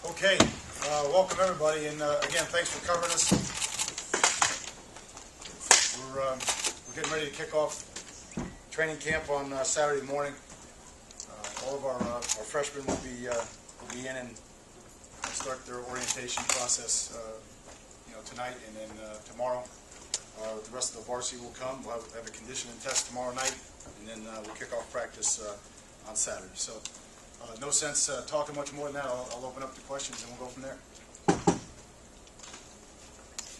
Okay, welcome everybody, and again, thanks for covering us. We're getting ready to kick off training camp on Saturday morning. All of our freshmen will be in and start their orientation process, tonight and then tomorrow. The rest of the varsity will come. We'll have a conditioning test tomorrow night, and then we'll kick off practice on Saturday. So. No sense talking much more than that. I'll open up to questions and we'll go from there.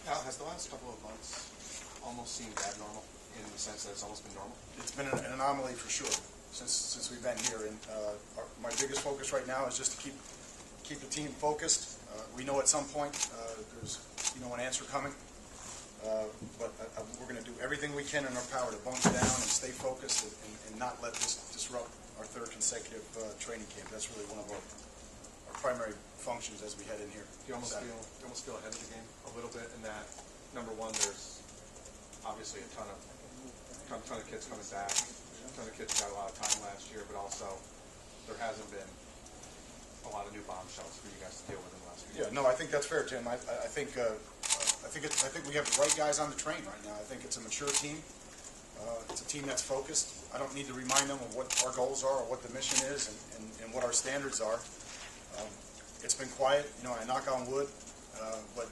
Al, has the last couple of months almost seemed abnormal in the sense that it's almost been normal? It's been an anomaly for sure since we've been here. And my biggest focus right now is just to keep the team focused. We know at some point there's an answer coming, but we're going to do everything we can in our power to bunker down and stay focused and not let this disrupt our third consecutive training camp. That's really one of our primary functions as we head in here. Do you almost feel ahead of the game a little bit in that, number one, there's obviously a ton of kids coming back, a ton of kids got a lot of time last year, but also there hasn't been a lot of new bombshells for you guys to deal with in the last few years. Yeah, no, I think that's fair, Tim. I think we have the right guys on the train right now. I think it's a mature team. It's a team that's focused. I don't need to remind them of what our goals are or what the mission is and what our standards are. It's been quiet. I knock on wood, but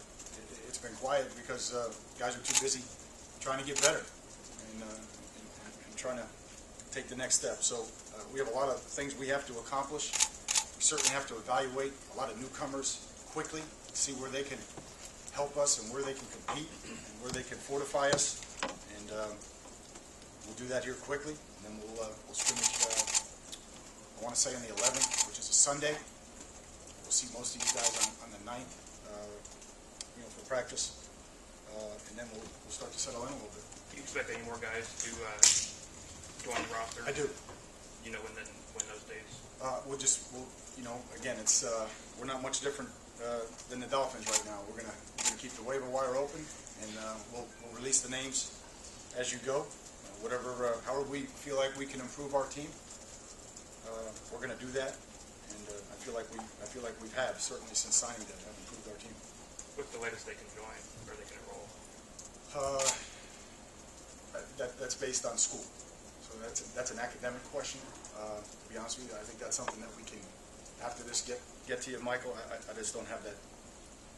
it's been quiet because guys are too busy trying to get better and trying to take the next step. So we have a lot of things we have to accomplish. We certainly have to evaluate a lot of newcomers quickly, see where they can help us and where they can compete and where they can fortify us. And we'll do that here quickly, and then we'll scrimmage, I want to say on the 11th, which is a Sunday. We'll see most of you guys on the 9th, for practice, and then we'll start to settle in a little bit. Do you expect any more guys to join the roster? I do. When those days? Again, it's we're not much different than the Dolphins right now. We're gonna keep the waiver wire open, and we'll release the names as you go. However we feel like we can improve our team, we're going to do that, and I feel like we have certainly since signing that have improved our team. What's the latest they can join or they can enroll? That's based on school, so that's an academic question. To be honest with you, I think that's something that we can after this get to you, Michael. I just don't have that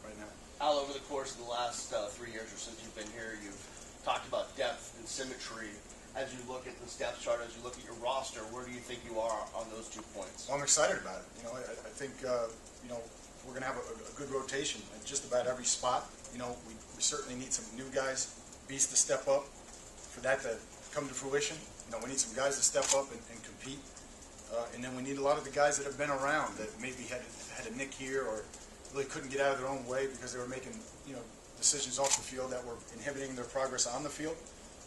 right now. Al, over the course of the last 3 years or since you've been here, you've talked about depth and symmetry. As you look at this depth chart, as you look at your roster, where do you think you are on those 2 points? Well, I'm excited about it. I think we're going to have a good rotation at just about every spot. We certainly need some new guys, beasts to step up for that to come to fruition. We need some guys to step up and compete, and then we need a lot of the guys that have been around that maybe had a nick here or really couldn't get out of their own way because they were making decisions off the field that were inhibiting their progress on the field.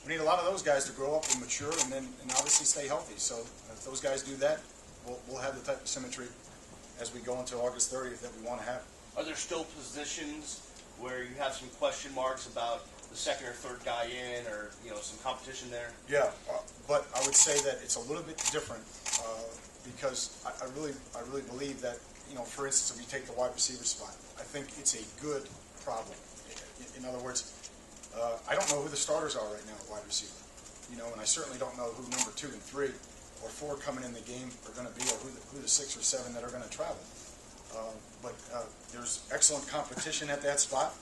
We need a lot of those guys to grow up and mature and obviously stay healthy. So if those guys do that, we'll have the type of symmetry as we go into August 30th that we want to have. Are there still positions where you have some question marks about the second or third guy in, or some competition there? Yeah, but I would say that it's a little bit different because I really believe that for instance, if you take the wide receiver spot, I think it's a good problem. In other words, I don't know who the starters are right now at wide receiver, and I certainly don't know who number 2 and 3 or 4 coming in the game are going to be, or who the 6 or 7 that are going to travel. But there's excellent competition at that spot.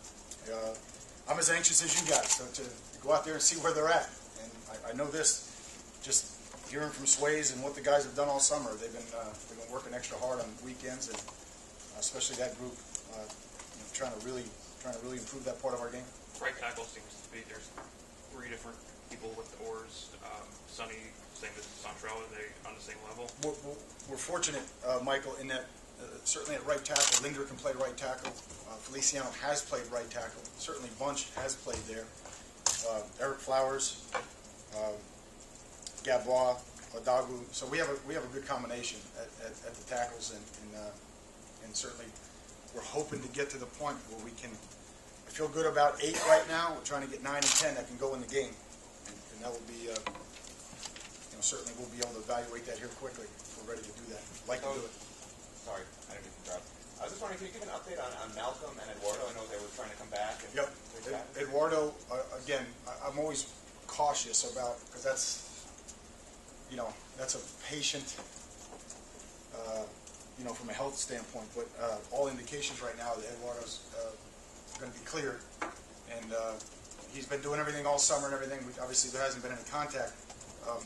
I'm as anxious as you guys to go out there and see where they're at. And I know this, just hearing from Sways and what the guys have done all summer. They've been working extra hard on weekends, and especially that group, trying to really improve that part of our game. Right tackle seems to be there's 3 different people with the oars. Sonny, same as Santrell, are they on the same level? We're fortunate, Michael, in that certainly at right tackle, Linder can play right tackle. Feliciano has played right tackle. Certainly Bunch has played there. Eric Flowers, Gabois, Odagu. So we have a good combination at the tackles, and certainly we're hoping to get to the point where we can. I feel good about 8 right now. We're trying to get 9 and 10 that can go in the game, and that will be. Certainly we'll be able to evaluate that here quickly if we're ready to do that. Like to do it. Sorry, I didn't mean to interrupt. I was just wondering, can you give an update on Malcolm and Eduardo? I know they were trying to come back. And Yep. Eduardo, again, I'm always cautious about, because that's, that's a patient, from a health standpoint, but all indications right now that Eduardo's going to be cleared, and he's been doing everything all summer and everything. Obviously, there hasn't been any contact,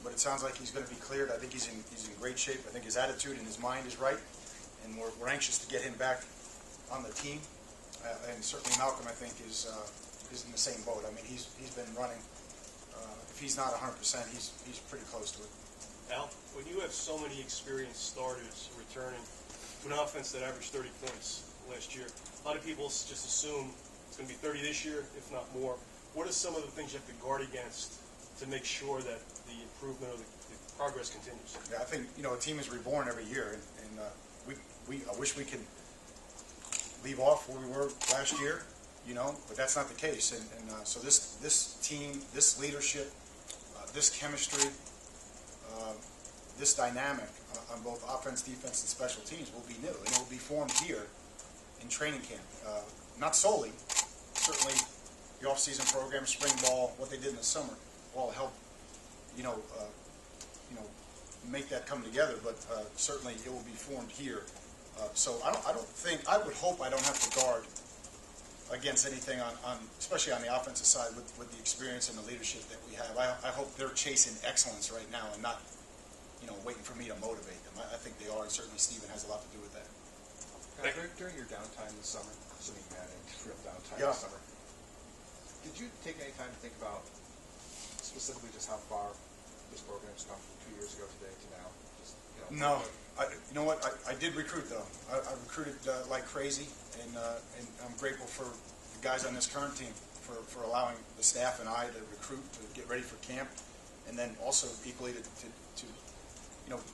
but it sounds like he's going to be cleared. I think he's in great shape. I think his attitude and his mind is right, and we're anxious to get him back on the team. And certainly Malcolm, I think, is in the same boat. I mean, he's been running. If he's not 100%, he's pretty close to it. Al, when you have so many experienced starters returning to an offense that averaged 30 points last year, a lot of people just assume it's going to be 30 this year, if not more. What are some of the things you have to guard against to make sure that the improvement or the progress continues? Yeah, I think, a team is reborn every year, and I wish we could leave off where we were last year, but that's not the case. And so this team, this leadership, this chemistry, this dynamic on both offense, defense, and special teams will be new, and it will be formed here in training camp. Not solely, certainly the off-season program, spring ball, what they did in the summer, all help, make that come together. But certainly it will be formed here. So I would hope I don't have to guard against anything on especially on the offensive side with the experience and the leadership that we have. I hope they're chasing excellence right now and not, waiting for me to motivate them. I think they are, and certainly Stephen has a lot to do with that. During your downtime this summer, assuming you had any real downtime Yeah. this summer, did you take any time to think about specifically just how far this program's come from 2 years ago today to now? Just, No. You know what? I did recruit, though. I recruited like crazy, and I'm grateful for the guys on this current team for allowing the staff and I to recruit, to get ready for camp, and then also equally to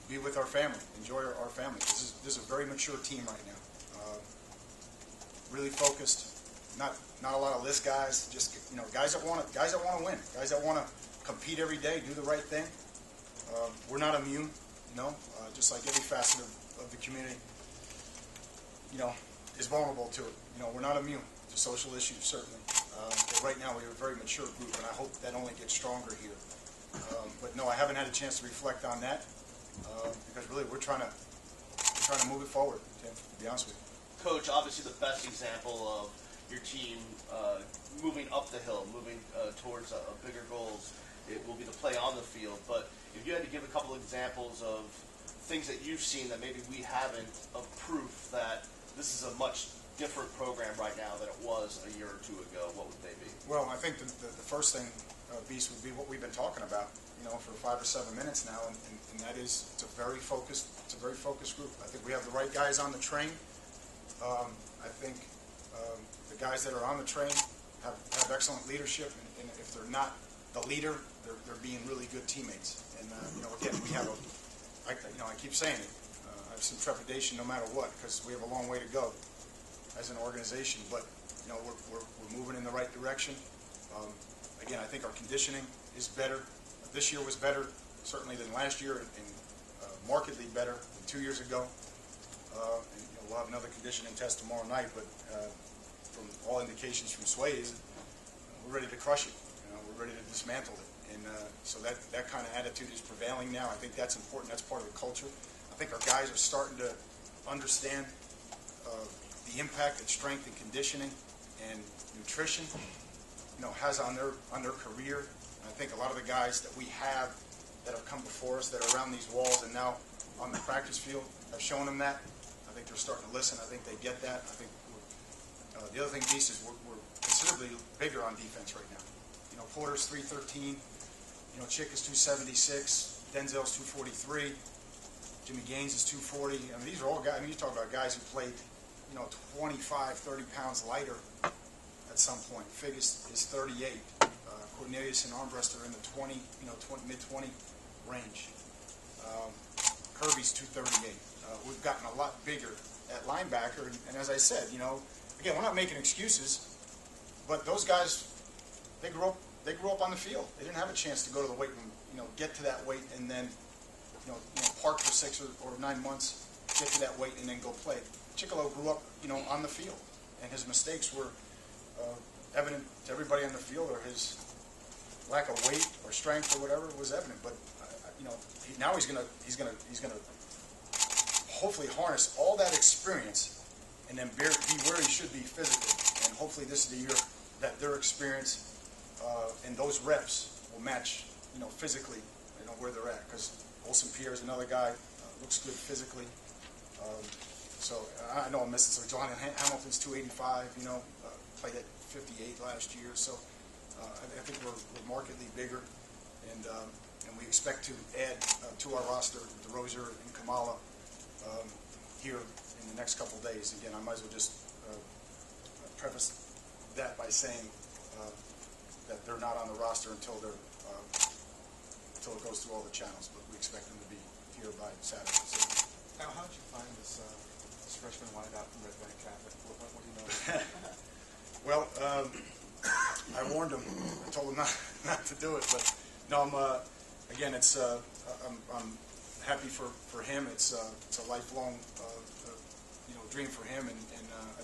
be with our family, enjoy our family. This is a very mature team right now. Really focused. Not a lot of list guys. Just guys that want to win. Guys that want to compete every day, do the right thing. We're not immune. Just like every facet of the community, is vulnerable to it. We're not immune to social issues, certainly. But right now, we're a very mature group, and I hope that only gets stronger here. But no, I haven't had a chance to reflect on that because really we're trying to move it forward. To be honest with you, Coach, obviously the best example of your team moving up the hill, moving towards bigger goals, it will be the play on the field. But if you had to give a couple of examples of things that you've seen that maybe we haven't, of proof that this is a much different program right now than it was a year or two ago, what would they be? well, I think the first thing, Beast, would be what we've been talking about, for 5 or 7 minutes now, and that is it's a very focused group. I think we have the right guys on the train. I think the guys that are on the train have excellent leadership, and if they're not the leader, they're being really good teammates. And again, we have I keep saying it. I have some trepidation no matter what because we have a long way to go as an organization. But we're moving in the right direction. Again, I think our conditioning is better. This year was better certainly than last year, and markedly better than 2 years ago. And we'll have another conditioning test tomorrow night. But from all indications from Sway is we're ready to crush it. We're ready to dismantle it. And so that kind of attitude is prevailing now. I think that's important. That's part of the culture. I think our guys are starting to understand the impact that strength and conditioning and nutrition, has on their career. And I think a lot of the guys that we have that have come before us that are around these walls and now on the practice field have shown them that. I think they're starting to listen. I think they get that. I think the other thing, Beast, is we're considerably bigger on defense right now. Porter's 313. Chick is 276. Denzel's 243. Jimmy Gaines is 240. These are all guys. You talk about guys who played, 25, 30 pounds lighter at some point. Fig is 38. Cornelius and Armbrust are in the 20, mid-20 range. Kirby's 238. We've gotten a lot bigger at linebacker, and as I said, again, we're not making excuses, but those guys, they grew up on the field. They didn't have a chance to go to the weight room, get to that weight, and then, park for 6 or 9 months, get to that weight, and then go play. Chicolo grew up, on the field, and his mistakes were evident to everybody on the field, or his lack of weight or strength or whatever was evident. But now he's gonna hopefully harness all that experience and then be where he should be physically. And hopefully this is the year that their experience and those reps will match, physically, where they're at. Because Olsen Pierre is another guy, looks good physically. So I know I'm missing some. John Hamilton's 285, played at 58 last year. So I think we're markedly bigger, and we expect to add to our roster DeRozier and Kamala here in the next couple of days. Again, I might as well just preface that by saying that they're not on the roster until it goes through all the channels, but we expect them to be here by Saturday. So, Now, how did you find this freshman wideout from Red Bank Catholic? What do you know? well, I warned him. I told him not to do it, but no. Again, it's I'm happy for him. It's a lifelong dream for him, and I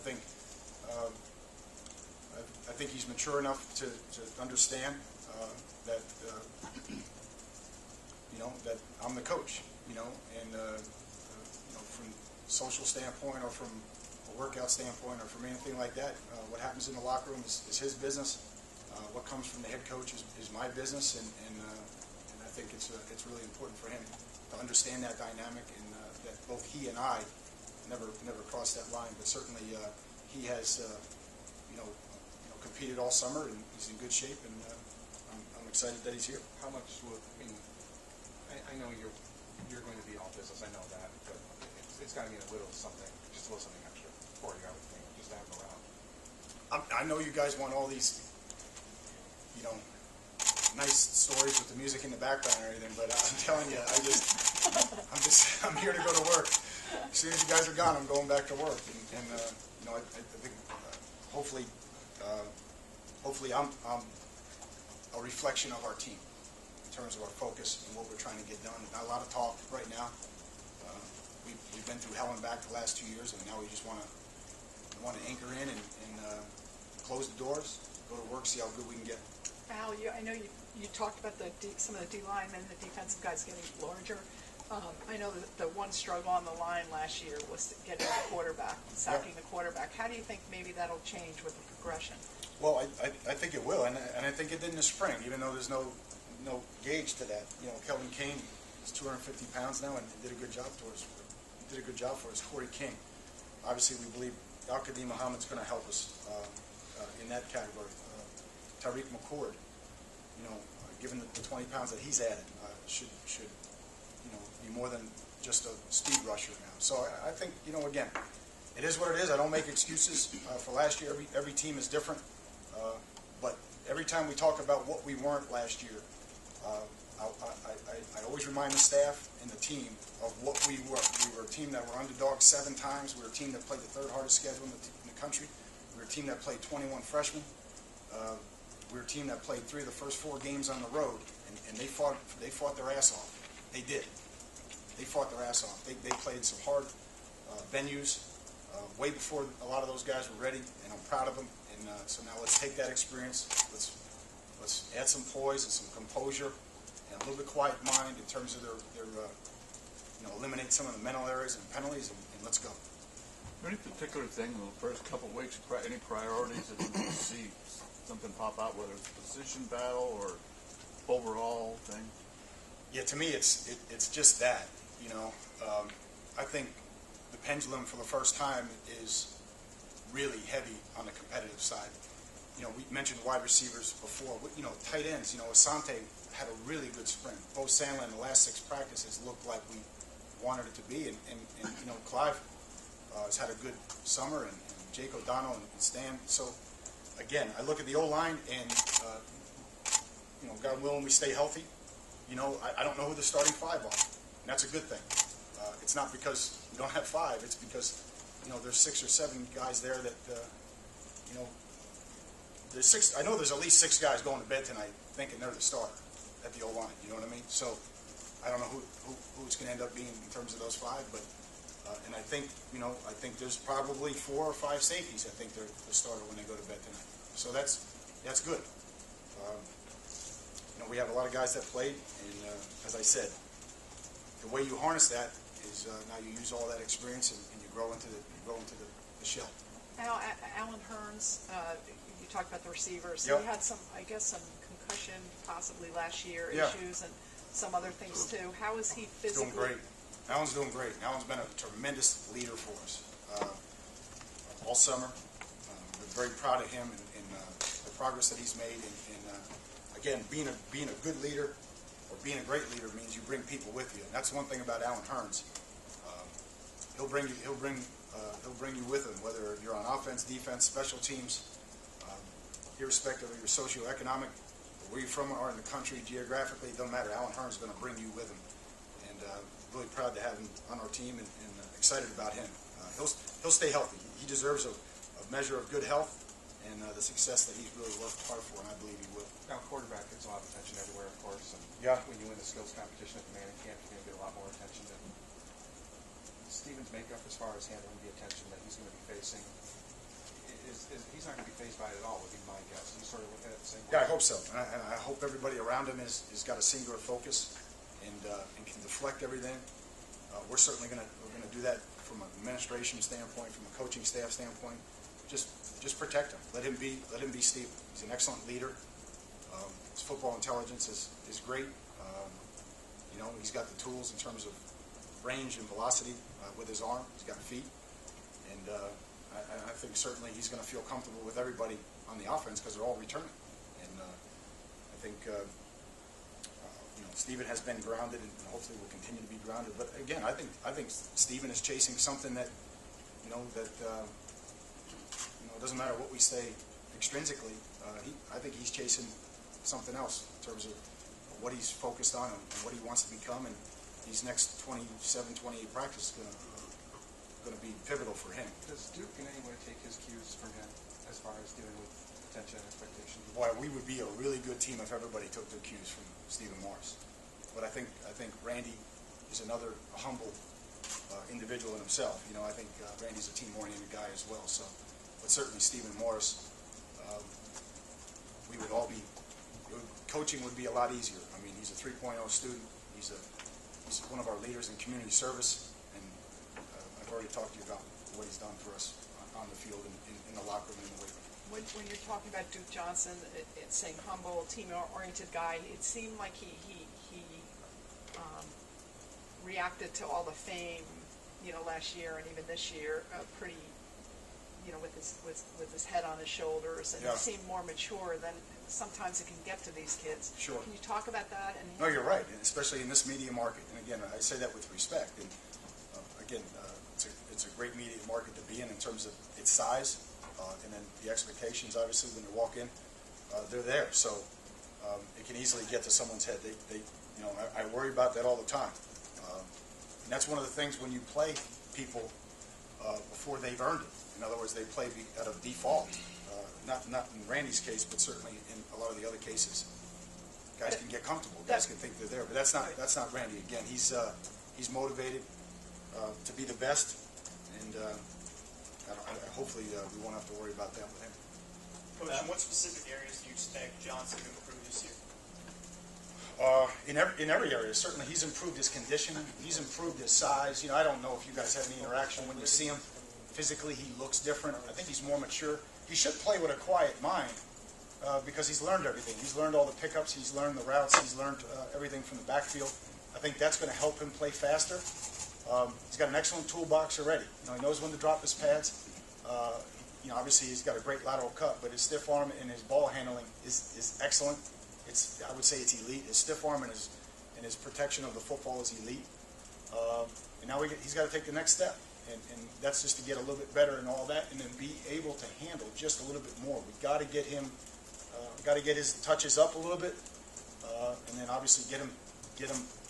think he's mature enough to understand that that I'm the coach, and from social standpoint or from a workout standpoint or from anything like that, what happens in the locker room is his business. What comes from the head coach is my business, and I think it's really important for him to understand that dynamic, and that both he and I never crossed that line. But certainly he has competed all summer, and he's in good shape, and I'm excited that he's here. How much would I know you're going to be all business. I know that, but it's got to mean a little something extra for you, I would think, just to have him around. I know you guys want all these, nice stories with the music in the background or anything, but I'm telling you, I'm here to go to work. As soon as you guys are gone, I'm going back to work, and I think hopefully I'm a reflection of our team in terms of our focus and what we're trying to get done. Not a lot of talk right now. We've been through hell and back the last 2 years, and now we just want to anchor in and close the doors, go to work, see how good we can get. Al, I know you talked about some of the D linemen, the defensive guys getting larger. I know that the one struggle on the line last year was getting the quarterback, sacking the quarterback. How do you think maybe that'll change with the progression? Well, I think it will, and I think it did in the spring, even though there's no gauge to that. Kelvin Kane is 250 pounds now and did a good job for us. Corey King, obviously we believe Al-Qadim Muhammad's going to help us in that category. Tariq McCord, given the 20 pounds that he's added, should be more than just a speed rusher now. So I think, again, it is what it is. I don't make excuses for last year. Every team is different. But every time we talk about what we weren't last year, I always remind the staff and the team of what we were. We were a team that were underdogs 7 times. We were a team that played the 3rd hardest schedule in the country. We were a team that played 21 freshmen. We were a team that played 3 of the first 4 games on the road, and they fought their ass off. They did. They fought their ass off. They played some hard venues way before a lot of those guys were ready, and I'm proud of them. And so now let's take that experience. Let's add some poise and some composure and a little bit quiet mind in terms of their eliminate some of the mental errors and penalties, and let's go. Any particular thing in the first couple of weeks, any priorities that you see something pop out, whether it's a position battle or overall thing? Yeah, to me, it's just that. I think the pendulum for the first time is really heavy on the competitive side. We mentioned wide receivers before. Tight ends. Asante had a really good spring. Bo Sandlin in the last 6 practices looked like we wanted it to be, and Clive has had a good summer, and Jake O'Donnell and Stan. So again, I look at the O-line, and God willing, we stay healthy. I don't know who the starting 5 are, and that's a good thing. It's not because we don't have 5. It's because there's 6 or 7 guys there that there's 6. I know there's at least 6 guys going to bed tonight thinking they're the starter at the O-line. You know what I mean? So I don't know who it's going to end up being in terms of those 5, but And I think, I think there's probably 4 or 5 safeties I think they're the starter when they go to bed tonight. So that's good. We have a lot of guys that played, and as I said, the way you harness that is now you use all that experience and you grow into the shell. Now, Alan Hearns, you talked about the receivers. Yep. He had some concussion possibly last year Yeah. issues and some other things too. How is he He's physically? doing great. Alan's doing great. Alan's been a tremendous leader for us all summer. We're very proud of him and the progress that he's made. And again, being a good leader or being a great leader means you bring people with you. And that's one thing about Alan Hearns. He'll bring you with him, whether you're on offense, defense, special teams, irrespective of your socioeconomic, where you're from or in the country, geographically, it doesn't matter. Alan Hearns is going to bring you with him. And really proud to have him on our team and excited about him. He'll stay healthy. He deserves a measure of good health and the success that he's really worked hard for, and I believe he will. Now, quarterback gets a lot of attention everywhere, of course, and Yeah. when you win the skills competition at the Manning camp, you're going to get a lot more attention. And Steven's makeup as far as handling the attention that he's going to be facing, he's not going to be faced by it at all, would be my guess. You sort of look at it the same way. Yeah, I hope so. And I hope everybody around him has got a singular focus and can deflect everything. We're certainly going to do that from an administration standpoint, from a coaching staff standpoint. Just protect him. Let him be Steven. He's an excellent leader. His football intelligence is great. He's got the tools in terms of range and velocity with his arm. He's got feet. And I think certainly he's going to feel comfortable with everybody on the offense because they're all returning. And I think Steven has been grounded and hopefully will continue to be grounded. But again, I think Steven is chasing something that it doesn't matter what we say extrinsically. I think he's chasing something else in terms of what he's focused on and what he wants to become. And these next 27, 28 practices going to be pivotal for him. Does Duke in any way take his cues from him as far as dealing with attention and expectations? Boy, we would be a really good team if everybody took their cues from Stephen Morris. But I think Randy is another humble individual in himself. I think Randy's a team-oriented guy as well. So, but certainly Stephen Morris, we would all be. Coaching would be a lot easier. I mean, he's a 3.0 student. He's one of our leaders in community service, and I've already talked to you about what he's done for us on the field and in the locker room and in the weight room. When you're talking about Duke Johnson, it's saying humble, team-oriented guy, it seemed like he reacted to all the fame, last year and even this year, pretty, with his head on his shoulders, and Yeah. he seemed more mature than sometimes it can get to these kids. Sure. Can you talk about that? And No, you're right, and especially in this media market. And again, I say that with respect. And again, it's a great media market to be in terms of its size, and then the expectations. Obviously, when you walk in, they're there. So it can easily get to someone's head. I worry about that all the time. And that's one of the things when you play people before they've earned it. In other words, they play out of default. Not in Randy's case, but certainly in a lot of the other cases. Guys can get comfortable. Guys can think they're there, but that's not Randy. Again, he's motivated to be the best, and hopefully we won't have to worry about that with him. Coach, in what specific areas do you expect Johnson to improve this year? In every area. Certainly, he's improved his conditioning. He's improved his size. I don't know if you guys have any interaction when you see him. Physically, he looks different. I think he's more mature. He should play with a quiet mind because he's learned everything. He's learned all the pickups. He's learned the routes. He's learned everything from the backfield. I think that's going to help him play faster. He's got an excellent toolbox already. He knows when to drop his pads. Obviously, he's got a great lateral cut, but his stiff arm and his ball handling is excellent. I would say it's elite. His stiff arm and his protection of the football is elite. And now he's got to take the next step. And that's just to get a little bit better and all that, and then be able to handle just a little bit more. We've got to get him, his touches up a little bit, and then obviously get him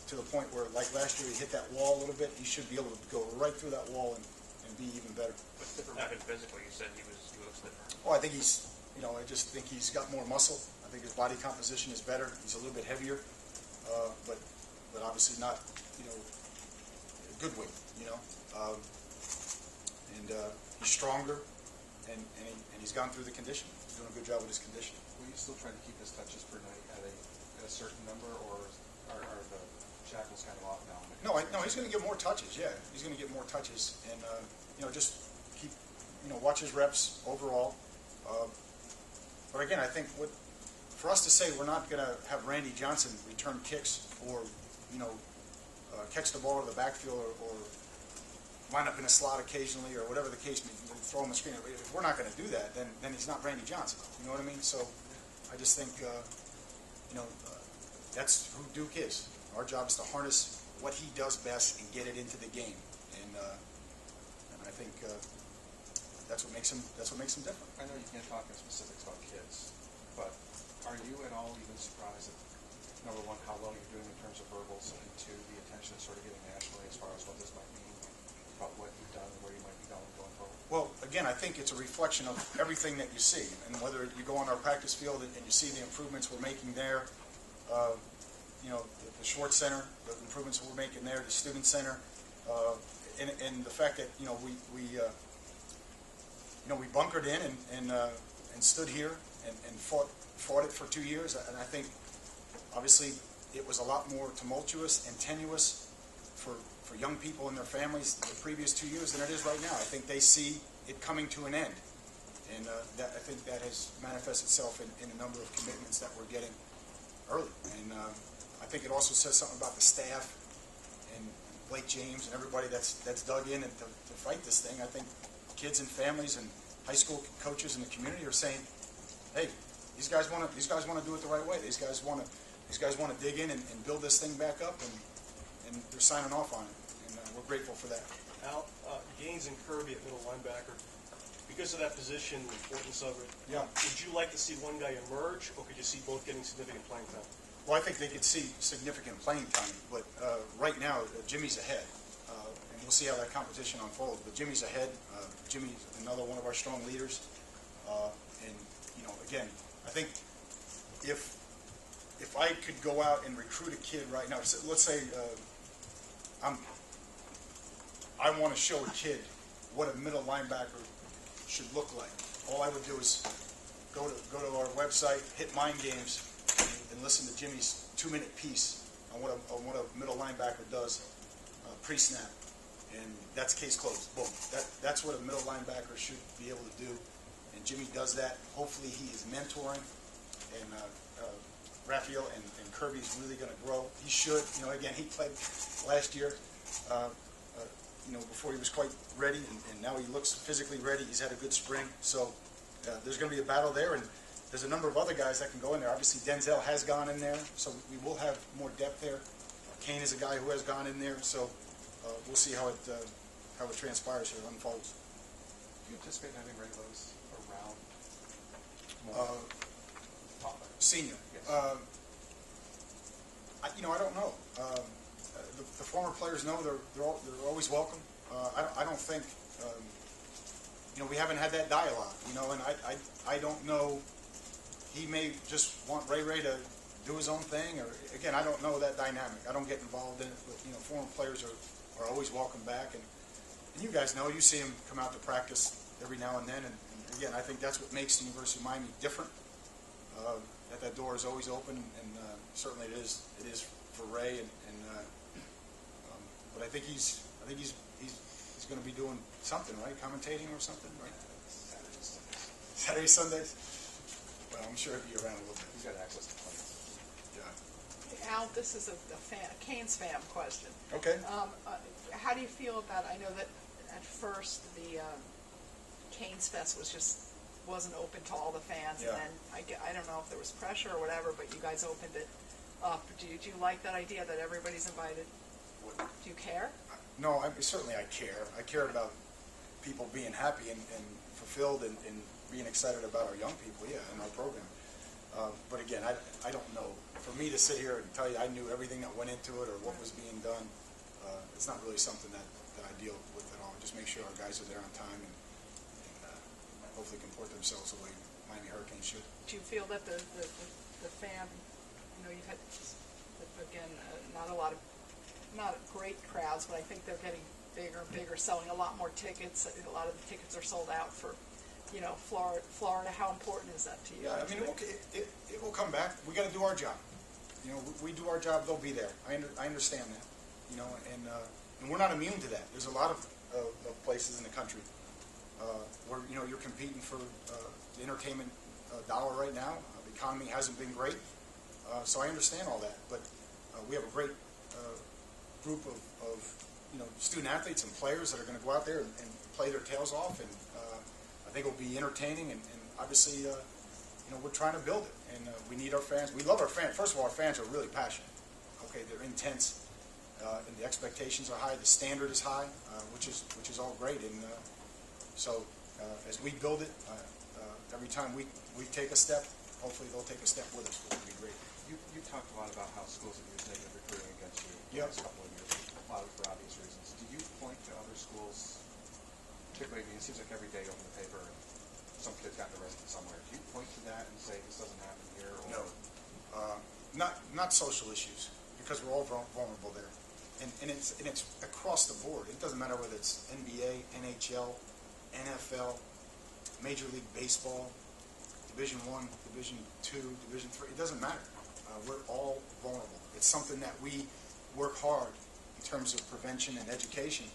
to the point where, like last year, he hit that wall a little bit. He should be able to go right through that wall and be even better. What's different about him physically? You said he looks different. Oh, I think I just think he's got more muscle. I think his body composition is better. He's a little bit heavier, but obviously not, good weight, you know. He's stronger, and he's gone through the conditioning. He's doing a good job with his conditioning. Will you still try to keep his touches per night at a certain number, or are the shackles kind of off now? No, he's going to get more touches. Yeah, he's going to get more touches, and just keep, watch his reps overall. But again, I think for us to say we're not going to have Randy Johnson return kicks or catch the ball to the backfield or line up in a slot occasionally or whatever the case may be, throw him a screen. If we're not going to do that, then he's not Randy Johnson. You know what I mean? So I just think that's who Duke is. Our job is to harness what he does best and get it into the game, and I think that's what makes him different. I know you can't talk in specifics about kids, but are you at all even surprised at, number one, how well you're doing in terms of verbals, and two, the attention is sort of getting nationally as far as what this might mean about what you've done and where you might be going forward? Well, again, I think it's a reflection of everything that you see, and whether you go on our practice field and you see the improvements we're making there, the Schwartz Center, the improvements we're making there, the Student Center, and the fact that we bunkered in and stood here and fought it for 2 years, and I think obviously it was a lot more tumultuous and tenuous for young people and their families the previous 2 years than it is right now. I think they see it coming to an end, and I think that has manifested itself in a number of commitments that we're getting early. And I think it also says something about the staff and Blake James and everybody that's dug in and to fight this thing. I think kids and families and high school coaches in the community are saying, "Hey, these guys want to do it the right way. These guys want to dig in and build this thing back up, and they're signing off on it, and we're grateful for that." Al, Gaines and Kirby at middle linebacker, because of that position, the importance of it, Yeah. would you like to see one guy emerge, or could you see both getting significant playing time? Well, I think they could see significant playing time, but right now Jimmy's ahead, and we'll see how that competition unfolds. But Jimmy's ahead. Jimmy's another one of our strong leaders, and again, I think if I could go out and recruit a kid right now, let's say I want to show a kid what a middle linebacker should look like. All I would do is go to our website, hit Mind Games, and listen to Jimmy's 2-minute piece on what a middle linebacker does pre-snap, and that's case closed. Boom. That's what a middle linebacker should be able to do, and Jimmy does that. Hopefully, he is mentoring, and Raphael and Kirby's really going to grow. He should. Again, he played last year. Before he was quite ready, and now he looks physically ready. He's had a good spring, so there's going to be a battle there, and there's a number of other guys that can go in there. Obviously, Denzel has gone in there, so we will have more depth there. Kane is a guy who has gone in there, so we'll see how it transpires here, unfolds. Do you anticipate having Raylos around more? Senior. Yes. I don't know. The former players know they're always welcome. I don't think we haven't had that dialogue. And I don't know. He may just want Ray to do his own thing, or again, I don't know that dynamic. I don't get involved in it. But former players are always welcome back, and you guys know. You see him come out to practice every now and then, and again, I think that's what makes the University of Miami different. That door is always open, and certainly it is for Ray, but I think he's going to be doing something, right? Commentating or something, right? Saturday, Sundays. Well, I'm sure he'll be around a little bit. He's got access to players. Yeah. Al, this is a Canes fan question. Okay. How do you feel about? I know that at first the Canes Fest wasn't open to all the fans, Yeah. and then I don't know if there was pressure or whatever, but you guys opened it up. Do you like that idea that everybody's invited? Do you care? No, certainly I care. I care about people being happy and fulfilled and being excited about our young people, and our program. But again, I don't know. For me to sit here and tell you I knew everything that went into it or what was being done, it's not really something that I deal with at all. Just make sure our guys are there on time and hopefully comport themselves the way Miami Hurricanes should. Do you feel that the fan, you've had, again, not a lot of not great crowds, but I think they're getting bigger and bigger, selling a lot more tickets. I think a lot of the tickets are sold out for, Florida. How important is that to you? Yeah, I mean, it will come back. We got to do our job. We do our job, they'll be there. I understand that. And we're not immune to that. There's a lot of places in the country where you're competing for the entertainment dollar right now. The economy hasn't been great, so I understand all that. But we have a great group of student athletes and players that are going to go out there and play their tails off, and I think it'll be entertaining. And obviously, we're trying to build it, and we need our fans. We love our fans. First of all, our fans are really passionate. Okay, they're intense, and the expectations are high. The standard is high, which is all great. And so as we build it, every time we take a step, hopefully they'll take a step with us, which would be great. You talked a lot about how schools have used negative recruiting against you the Yep. last couple of years, a lot of for obvious reasons. Do you point to other schools, particularly, it seems like every day you open the paper and some kid's gotten arrested somewhere. Do you point to that and say this doesn't happen here? Or? No, not social issues, because we're all vulnerable there, and it's across the board. It doesn't matter whether it's NBA, NHL, NFL, Major League Baseball, Division I, Division II, Division III. It doesn't matter. We're all vulnerable. It's something that we work hard in terms of prevention and education.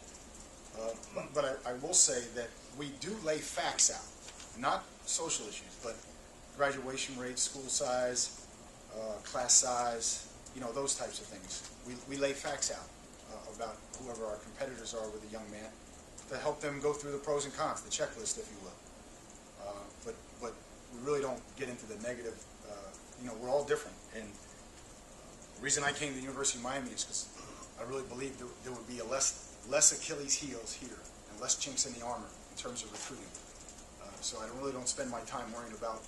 But I will say that we do lay facts out, not social issues, but graduation rates, school size, class size, those types of things. We lay facts out about whoever our competitors are with a young man to help them go through the pros and cons, the checklist, if you will. But we really don't get into the negative. We're all different. And the reason I came to the University of Miami is because I really believe there would be a less Achilles heels here and less chinks in the armor in terms of recruiting. So I really don't spend my time worrying about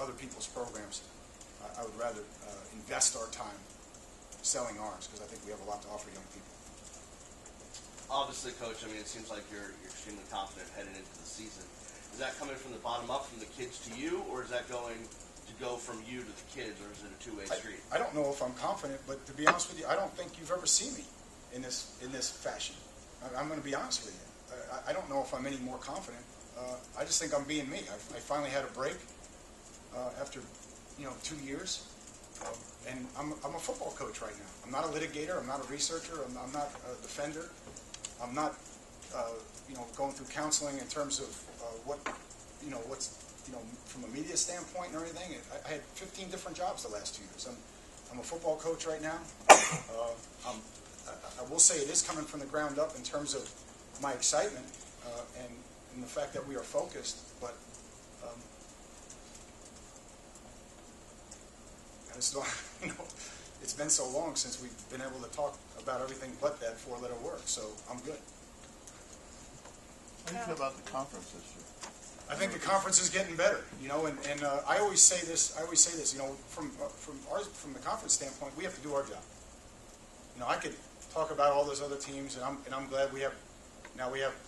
other people's programs. I would rather invest our time selling ours, because I think we have a lot to offer young people. Obviously, Coach, it seems like you're extremely confident heading into the season. Is that coming from the bottom up, from the kids to you, or is that going to go from you to the kids, or is it a two-way street? I don't know if I'm confident, but to be honest with you, I don't think you've ever seen me in this fashion. I'm going to be honest with you. I don't know if I'm any more confident. I just think I'm being me. I finally had a break after 2 years, and I'm a football coach right now. I'm not a litigator. I'm not a researcher. I'm not a defender. I'm not going through counseling in terms of what's from a media standpoint and everything. I had 15 different jobs the last 2 years. I'm a football coach right now. I will say it is coming from the ground up in terms of my excitement and the fact that we are focused, but I just don't, it's been so long since we've been able to talk about everything but that four-letter word, so I'm good. How do you feel about the conference this year? I think the conference is getting better, and I always say this, from the conference standpoint, we have to do our job. I could talk about all those other teams, and I'm glad we have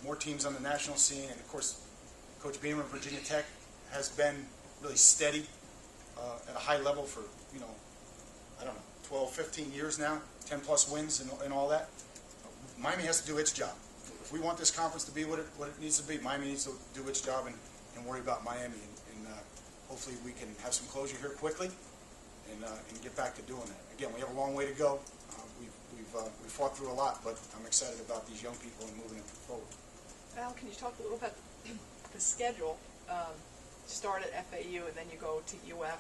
more teams on the national scene, and of course, Coach Beamer of Virginia Tech has been really steady at a high level for 12, 15 years now, 10 plus wins and all that. Miami has to do its job. If we want this conference to be what it needs to be, Miami needs to do its job and worry about Miami, and hopefully we can have some closure here quickly and get back to doing that. Again, we have a long way to go. We've fought through a lot, but I'm excited about these young people and moving it forward. Al, can you talk a little about the schedule? Start at FAU and then you go to UF.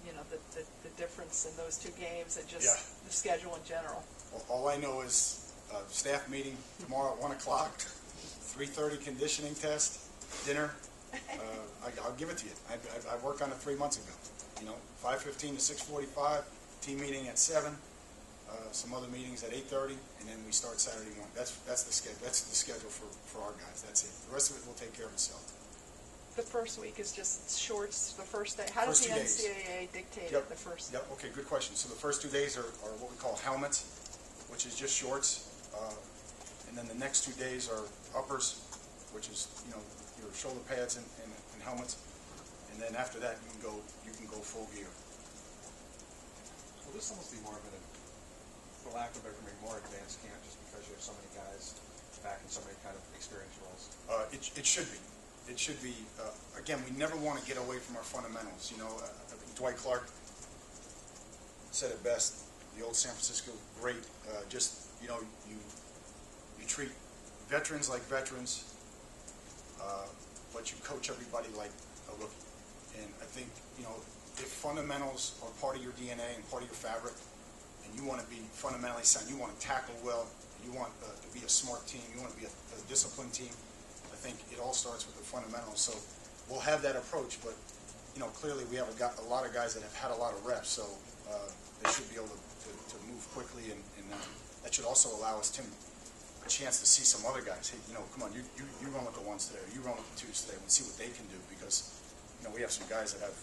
The difference in those two games and just the schedule in general. Well, all I know is staff meeting tomorrow at 1 o'clock, 3:30 conditioning test, dinner. I'll give it to you. I worked on it 3 months ago. 5:15 to 6:45, team meeting at 7. Some other meetings at 8:30, and then we start Saturday morning. That's the schedule. That's the schedule for our guys. That's it. The rest of it will take care of itself. The first week is just shorts. The first day. How does the NCAA dictate it? The first. Yep. Okay. Good question. So the first 2 days are what we call helmets, which is just shorts, and then the next 2 days are uppers, which is your shoulder pads and helmets, and then after that you can go full gear. Will this almost be more of an for lack of a better term, more advanced camp just because you have so many guys back in so many kind of experienced roles? It should be. It should be. Again, we never want to get away from our fundamentals. You know, I think Dwight Clark said it best. The old San Francisco great. Just, you know, you treat veterans like veterans, but you coach everybody like a rookie. And I think, you know, if fundamentals are part of your DNA and part of your fabric, and you want to be fundamentally sound, you want to tackle well, you want to be a smart team, you want to be a disciplined team, I think it all starts with the fundamentals. So we'll have that approach, but, you know, clearly we have a lot of guys that have had a lot of reps, so they should be able to move quickly, and that should also allow us, Tim, a chance to see some other guys. Hey, you know, come on, you run with the ones today, or you run with the twos today, and see what they can do, because, you know, we have some guys that have,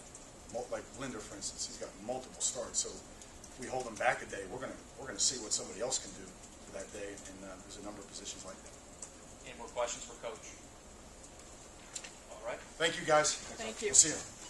like Linder, for instance, he's got multiple starts, so if we hold him back a day, we're gonna see what somebody else can do for that day, and there's a number of positions like that. Any more questions for Coach? All right. Thank you, guys. Thank you. We'll see you.